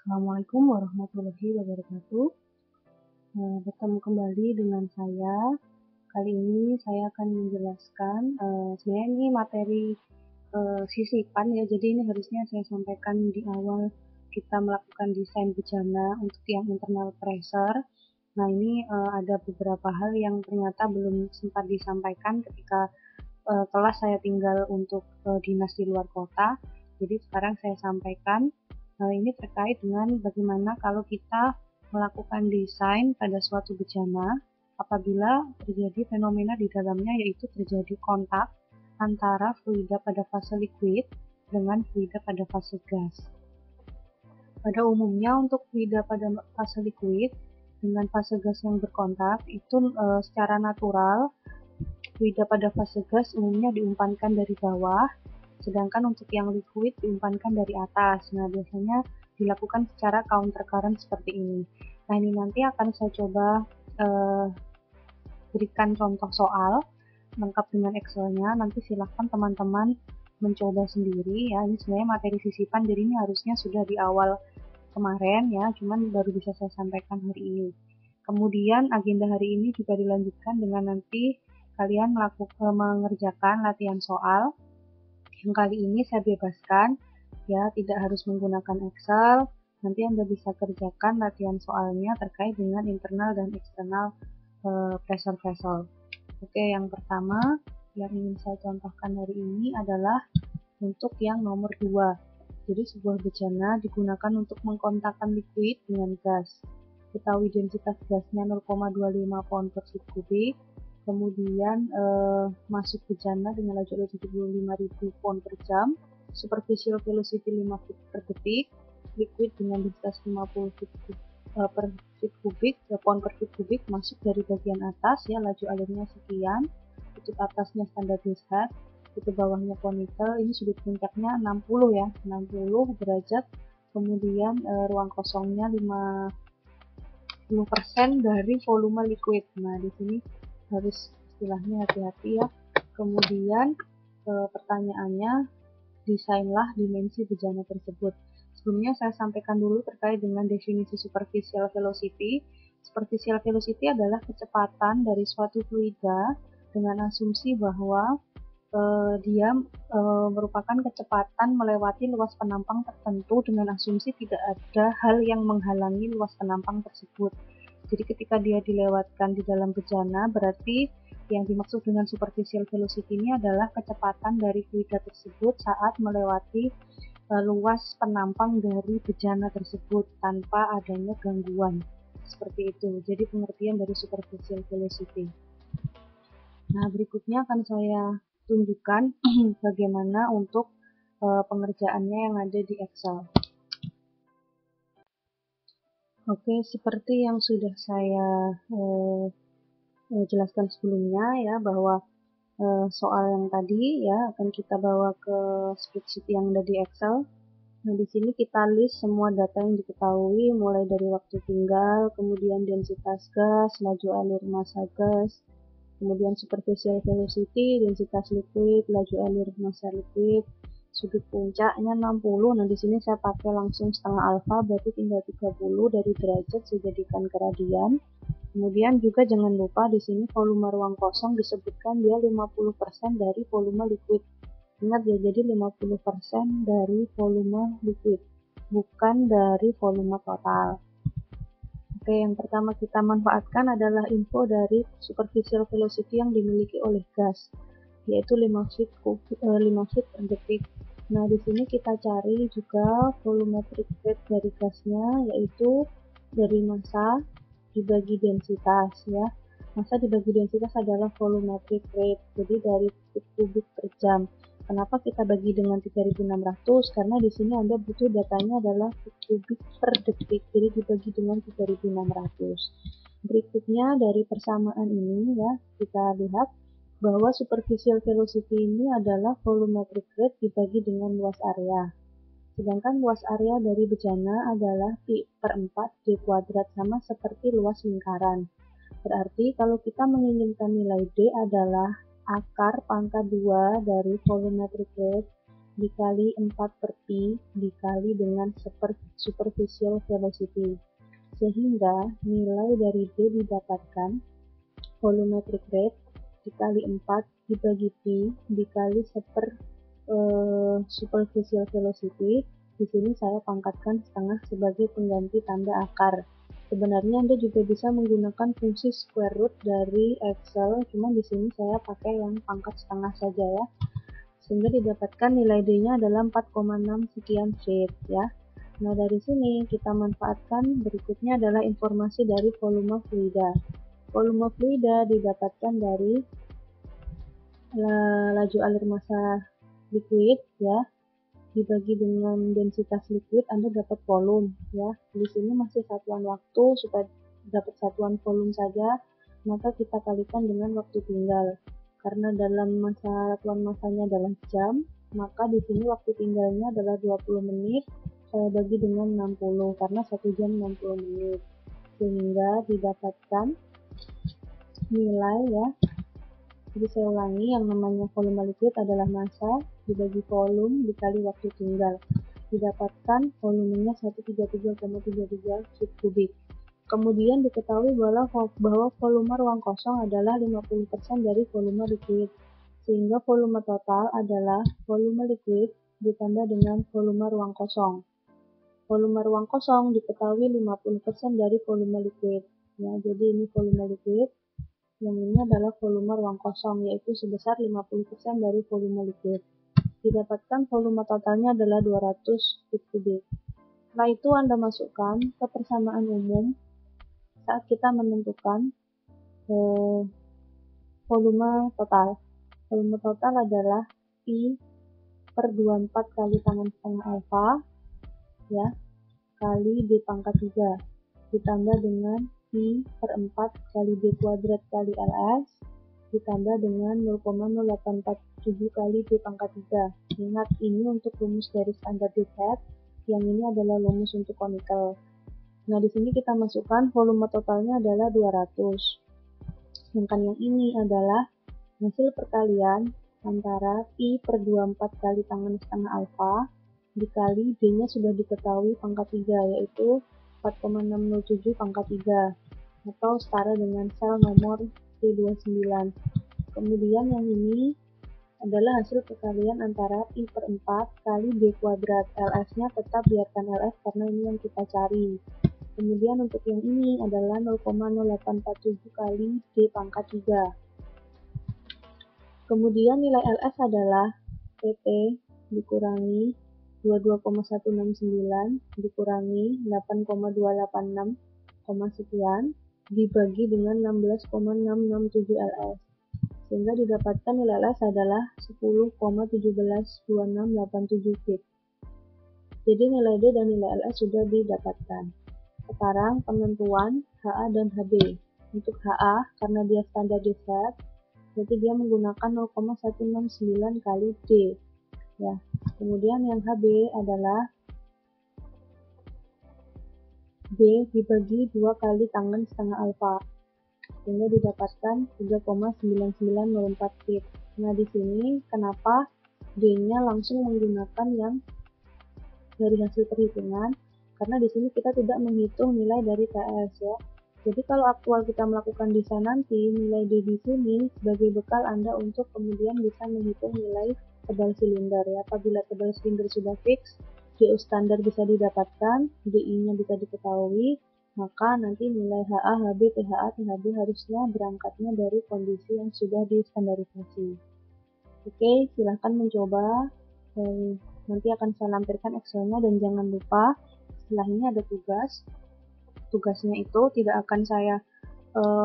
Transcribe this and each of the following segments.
Assalamualaikum warahmatullahi wabarakatuh. Bertemu kembali dengan saya. Kali ini saya akan menjelaskan, sebenarnya ini materi sisipan ya, jadi ini harusnya saya sampaikan di awal kita melakukan desain bejana untuk yang internal pressure. Nah ini ada beberapa hal yang ternyata belum sempat disampaikan ketika kelas saya tinggal untuk dinas di luar kota. Jadi sekarang saya sampaikan. Ini terkait dengan bagaimana kalau kita melakukan desain pada suatu bejana apabila terjadi fenomena di dalamnya, yaitu terjadi kontak antara fluida pada fase liquid dengan fluida pada fase gas. Pada umumnya untuk fluida pada fase liquid dengan fase gas yang berkontak itu secara natural fluida pada fase gas umumnya diumpankan dari bawah, sedangkan untuk yang liquid diumpankan dari atas. Nah, biasanya dilakukan secara counter current seperti ini. Nah, ini nanti akan saya coba berikan contoh soal lengkap dengan Excel-nya. Nanti silahkan teman-teman mencoba sendiri ya. Ini sebenarnya materi sisipan, jadi ini harusnya sudah di awal kemarin ya, cuman baru bisa saya sampaikan hari ini. Kemudian agenda hari ini juga dilanjutkan dengan nanti kalian mengerjakan latihan soal. Yang kali ini saya bebaskan ya, tidak harus menggunakan Excel. Nanti Anda bisa kerjakan latihan soalnya terkait dengan internal dan eksternal pressure vessel. Oke, yang pertama yang ingin saya contohkan hari ini adalah untuk yang nomor 2. Jadi sebuah bejana digunakan untuk mengkontakkan liquid dengan gas. Ketahui densitas gasnya 0,25 pound per feet kubik. Kemudian masuk bejana dengan laju 75.000 pound per jam, superficial velocity 5 feet per detik, liquid dengan densitas 50 feet per feet kubik, pound per feet kubik masuk dari bagian atas ya, laju alirnya sekian, tutup atasnya standar head, tutup bawahnya conical, ini sudut puncaknya 60 ya, 60 derajat, kemudian ruang kosongnya 50% dari volume liquid. Nah, di sini harus istilahnya hati-hati ya. Kemudian pertanyaannya, desainlah dimensi bejana tersebut. Sebelumnya saya sampaikan dulu terkait dengan definisi superficial velocity. Superficial velocity adalah kecepatan dari suatu fluida dengan asumsi bahwa dia merupakan kecepatan melewati luas penampang tertentu dengan asumsi tidak ada hal yang menghalangi luas penampang tersebut. Jadi ketika dia dilewatkan di dalam bejana, berarti yang dimaksud dengan superficial velocity ini adalah kecepatan dari fluida tersebut saat melewati luas penampang dari bejana tersebut tanpa adanya gangguan. Seperti itu. Jadi pengertian dari superficial velocity. Nah, berikutnya akan saya tunjukkan bagaimana untuk pengerjaannya yang ada di Excel. Oke, seperti yang sudah saya jelaskan sebelumnya ya, bahwa soal yang tadi ya akan kita bawa ke spreadsheet yang ada di Excel. Nah, di sini kita list semua data yang diketahui mulai dari waktu tinggal, kemudian densitas gas, laju alir massa gas, kemudian superficial velocity, densitas liquid, laju alir massa liquid, sudut puncaknya 60. Nah, di sini saya pakai langsung setengah alfa, berarti tinggal 30 dari derajat saya jadikan ke radian. Kemudian juga jangan lupa di sini volume ruang kosong disebutkan dia 50% dari volume liquid. Ingat ya, jadi 50% dari volume liquid, bukan dari volume total. Oke, yang pertama kita manfaatkan adalah info dari superficial velocity yang dimiliki oleh gas, yaitu 5 feet per detik. Nah, di sini kita cari juga volumetric rate dari gasnya, yaitu dari massa dibagi densitas ya. Massa dibagi densitas adalah volumetric rate, jadi dari feet kubik per jam. Kenapa kita bagi dengan 3600? Karena di sini Anda butuh datanya adalah feet kubik per detik, jadi dibagi dengan 3600. Berikutnya dari persamaan ini ya, kita lihat bahwa superficial velocity ini adalah volumetric rate dibagi dengan luas area. Sedangkan luas area dari bejana adalah pi per 4 d kuadrat, sama seperti luas lingkaran. Berarti kalau kita menginginkan nilai D adalah akar pangkat 2 dari volumetric rate dikali 4 per P dikali dengan superficial velocity. Sehingga nilai dari D didapatkan volumetric rate dikali 4 dibagi P dikali superficial velocity. Di sini saya pangkatkan setengah sebagai pengganti tanda akar. Sebenarnya Anda juga bisa menggunakan fungsi square root dari Excel, cuma di sini saya pakai yang pangkat setengah saja ya. Sehingga didapatkan nilai D-nya adalah 4,6 sekian feet ya. Nah, dari sini kita manfaatkan berikutnya adalah informasi dari volume fluida. Volume fluida didapatkan dari laju alir massa liquid ya, dibagi dengan densitas liquid, Anda dapat volume ya. Di sini masih satuan waktu, supaya dapat satuan volume saja, maka kita kalikan dengan waktu tinggal. Karena dalam satuan masanya adalah jam, maka di sini waktu tinggalnya adalah 20 menit, saya bagi dengan 60 karena 1 jam 60 menit. Sehingga didapatkan nilai ya. Jadi saya ulangi, yang namanya volume liquid adalah massa dibagi volume dikali waktu tinggal. Didapatkan volumenya 133,33 feet kubik. Kemudian diketahui bahwa volume ruang kosong adalah 50% dari volume liquid. Sehingga volume total adalah volume liquid ditambah dengan volume ruang kosong. Volume ruang kosong diketahui 50% dari volume liquid. Ya, jadi ini volume liquid. Yang ini adalah volume ruang kosong, yaitu sebesar 50% dari volume liquid. Didapatkan volume totalnya adalah 200 feet kubik. Setelah itu Anda masukkan ke persamaan umum saat kita menentukan volume total. Volume total adalah P per 24 kali tangan setengah alfa ya, kali D pangkat 3 ditambah dengan Pi per 4 kali D kuadrat kali LS ditambah dengan 0,0847 kali D pangkat 3. Ingat, ini untuk rumus dari standar head, yang ini adalah rumus untuk conical. Nah, di sini kita masukkan volume totalnya adalah 200. Sedangkan yang ini adalah hasil perkalian antara Pi per 24 kali tangan setengah alfa dikali D-nya sudah diketahui pangkat 3, yaitu 4,607 pangkat 3 atau setara dengan sel nomor T29. Kemudian yang ini adalah hasil perkalian antara Pi per 4 kali D kuadrat. LS-nya tetap biarkan LS karena ini yang kita cari. Kemudian untuk yang ini adalah 0,0847 kali D pangkat 3. Kemudian nilai LS adalah PT dikurangi 22,169 dikurangi 8,286, sekian dibagi dengan 16,667 LS. Sehingga didapatkan nilai LS adalah 10,172687 feet. Jadi nilai D dan nilai LS sudah didapatkan. Sekarang penentuan HA dan HB. Untuk HA, karena dia standar set, berarti dia menggunakan 0,169 kali D. Ya. Kemudian yang HB adalah B dibagi 2 kali tangan setengah alfa, sehingga didapatkan 3,9904 feet. Nah, di sini kenapa D-nya langsung menggunakan yang dari hasil perhitungan? Karena di sini kita tidak menghitung nilai dari TS ya. Jadi kalau aktual kita melakukan desain nanti, nilai D di sini sebagai bekal Anda untuk kemudian bisa menghitung nilai tebal silinder ya. Apabila tebal silinder sudah fix, DO standar bisa didapatkan, DI-nya bisa diketahui, maka nanti nilai HA, HB, THA, THB harusnya berangkatnya dari kondisi yang sudah distandarisasi. Oke, silahkan mencoba. Nanti akan saya lampirkan Excel-nya dan jangan lupa setelah ini ada tugas. Tugasnya itu tidak akan saya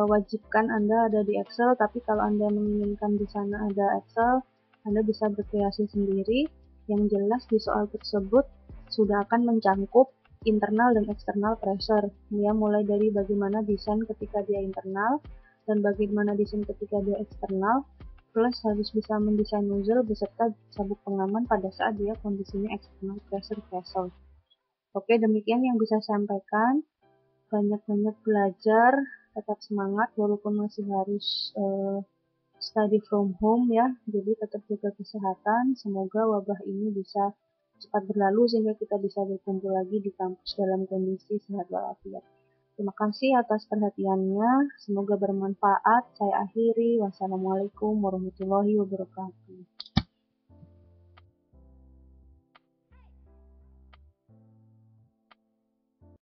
wajibkan Anda ada di Excel, tapi kalau Anda menginginkan di sana ada Excel, Anda bisa berkreasi sendiri. Yang jelas di soal tersebut sudah akan mencangkup internal dan eksternal pressure, ya, mulai dari bagaimana desain ketika dia internal dan bagaimana desain ketika dia eksternal, plus harus bisa mendesain nozzle beserta sabuk pengaman pada saat dia kondisinya external pressure vessel. Oke, demikian yang bisa saya sampaikan. Banyak-banyak belajar, tetap semangat walaupun masih harus study from home ya, jadi tetap jaga kesehatan, semoga wabah ini bisa cepat berlalu sehingga kita bisa berkumpul lagi di kampus dalam kondisi sehat walafiat. Terima kasih atas perhatiannya, semoga bermanfaat. Saya akhiri, wassalamualaikum warahmatullahi wabarakatuh.